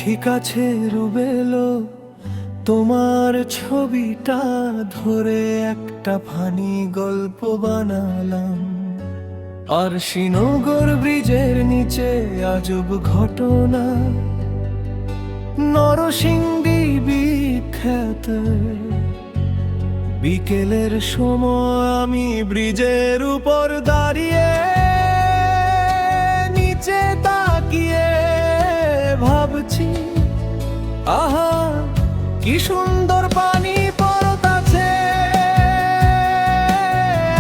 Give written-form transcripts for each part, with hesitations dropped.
ঠিক আছে রুবেলো, তোমার ছবিটা ধরে একটা ফানি গল্প বানালাম। আর শ্রীনগর ব্রিজের নিচে আজব ঘটনা, নরসিংদী বিখ্যাত। বিকেলের সময় আমি ব্রিজের উপর দাঁড়িয়ে নিচে তাকিয়ে ভাবছি, আহা কি সুন্দর পানি পড়তাছে,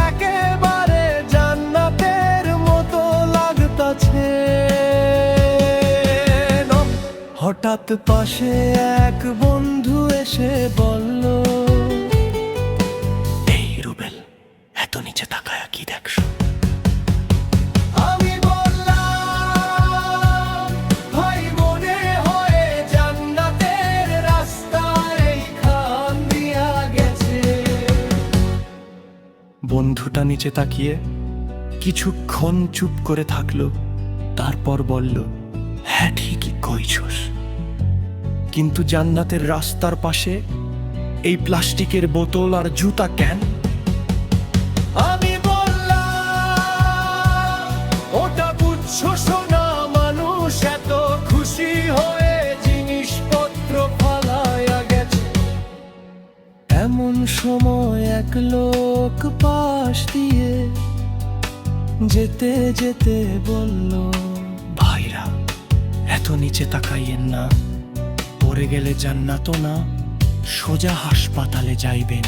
একেবারে জান্নাতের মতো লাগতাছে। হঠাৎ পাশে এক বন্ধু এসে বলল, এই রুবেল, এত নিচে তাকায়া কি দেখছো? আমি বললাম, ভাই মনে হয় জান্নাতের রাস্তা এইখান দিয়া গেছে। বন্ধুটা নিচে তাকিয়ে কিছুক্ষণ চুপ করে থাকলো, তারপর বলল, হ্যাঁ ঠিকই কইছস, কিন্তু জান্নাতের রাস্তার পাশে এই প্লাস্টিকের বোতল আর জুতা কেন? আমি বললাম, ওটা বুঝছো শোনা, মানুষ এত খুশি হয়ে জিনিসপত্র ফালায়া গেছে। এমন সময় এক লোক পাশ দিয়ে যেতে যেতে বলল, ভাইরা এত নিচে তাকাইয়েন না, পড়ে গেলে জান্নাত না, সোজা হাসপাতালে যাইবেন।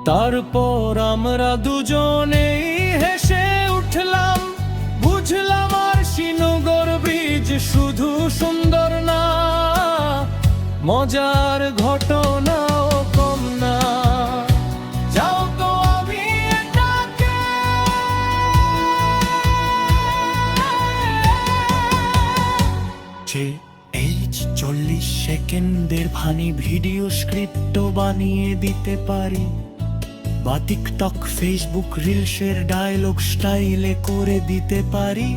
তারপর আমরা দুজনেই হেসে উঠলাম, বুঝলাম আর শ্রীনগর ব্রিজ শুধু সুন্দর না, মজার ঘটনাও কম না। যাও তো আমি এটাকে এই 40 সেকেন্ডের ফানি ভিডিও স্ক্রিপ্ট বানিয়ে দিতে পারি, বা টিকটক ফেসবুক রিলসের ডায়লগ স্টাইলে করে দিতে পারি।